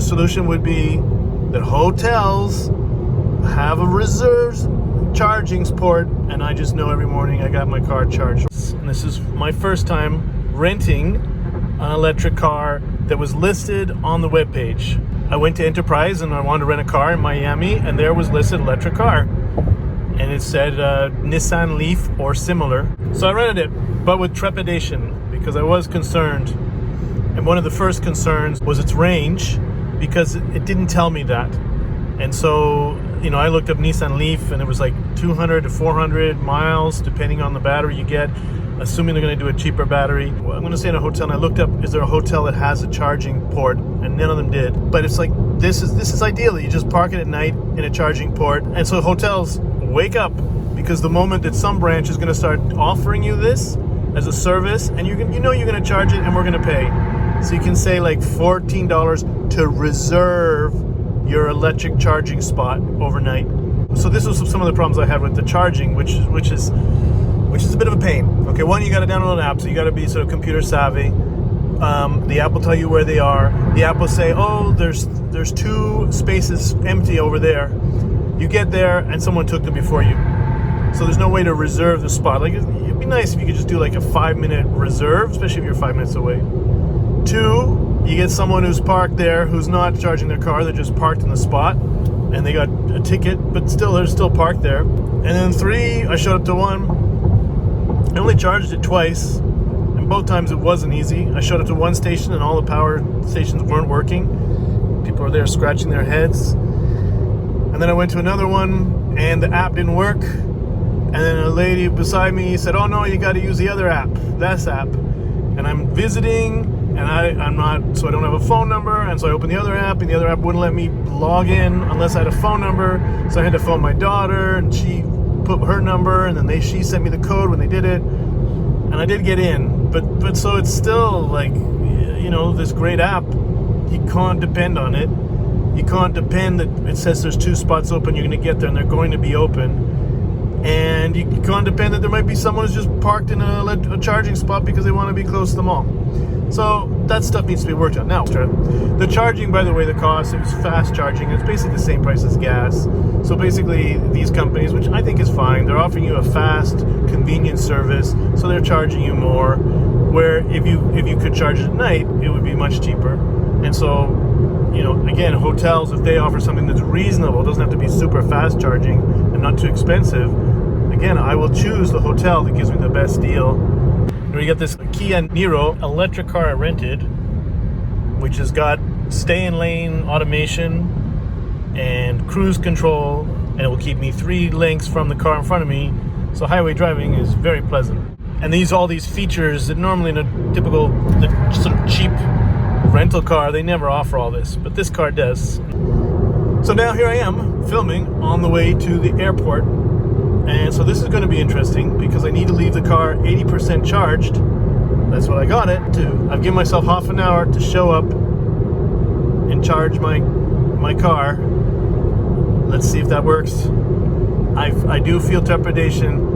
the solution would be that hotels have a reserves charging port, and I just know every morning I got my car charged. And this is my first time renting an electric car that was listed on the webpage. I went to Enterprise and I wanted to rent a car in Miami, and there was listed electric car. And it said Nissan Leaf or similar. So I rented it, but with trepidation, because I was concerned. And one of the first concerns was its range, because it didn't tell me that. And so, I looked up Nissan Leaf, and it was like 200 to 400 miles, depending on the battery you get, assuming they're going to do a cheaper battery. Well, I'm going to stay in a hotel, and I looked up, is there a hotel that has a charging port? And none of them did. But it's like, this is ideal. You just park it at night in a charging port. And so hotels, wake up, because the moment that some branch is going to start offering you this as a service, and you're going to charge it, and we're going to pay. So you can say like $14 to reserve your electric charging spot overnight. So this was some of the problems I had with the charging, which is a bit of a pain. Okay, one, you got to download an app, so you got to be sort of computer savvy. The app will tell you where they are. The app will say, oh, there's 2 spaces empty over there. You get there and someone took them before you. So there's no way to reserve the spot. Like, it'd be nice if you could just do like a 5-minute reserve, especially if you're 5 minutes away. 2, you get someone who's parked there who's not charging their car. They're just parked in the spot and they got a ticket, but still they're still parked there. And then 3, I showed up to one. I only charged it twice, and both times it wasn't easy. I showed up to one station and all the power stations weren't working. People were there scratching their heads. And then I went to another one and the app didn't work. And then a lady beside me said, oh no, you got to use the other app, this app. And I'm visiting, and I'm not, so I don't have a phone number, and so I opened the other app, and the other app wouldn't let me log in unless I had a phone number. So I had to phone my daughter, and she put her number, and then she sent me the code when they did it, and I did get in. But so it's still like, this great app, you can't depend on it. You can't depend that it says there's 2 spots open, you're going to get there, and they're going to be open. And you can't depend that there might be someone who's just parked in a charging spot because they want to be close to the mall. So that stuff needs to be worked on. Now, the charging, by the way, the cost, it was fast charging. It's basically the same price as gas. So basically, these companies, which I think is fine, they're offering you a fast, convenient service, so they're charging you more. Where if you could charge it at night, it would be much cheaper. And so, again, hotels, if they offer something that's reasonable, doesn't have to be super fast charging and not too expensive, again, I will choose the hotel that gives me the best deal. We got this Kia Niro electric car I rented, which has got stay in lane automation and cruise control, and it will keep me 3 lengths from the car in front of me. So highway driving is very pleasant. And all these features that normally in a typical sort of cheap rental car, they never offer all this, but this car does. So now here I am filming on the way to the airport. And so this is going to be interesting because I need to leave the car 80% charged. That's what I got it to. I've given myself half an hour to show up and charge my car. Let's see if that works. I do feel trepidation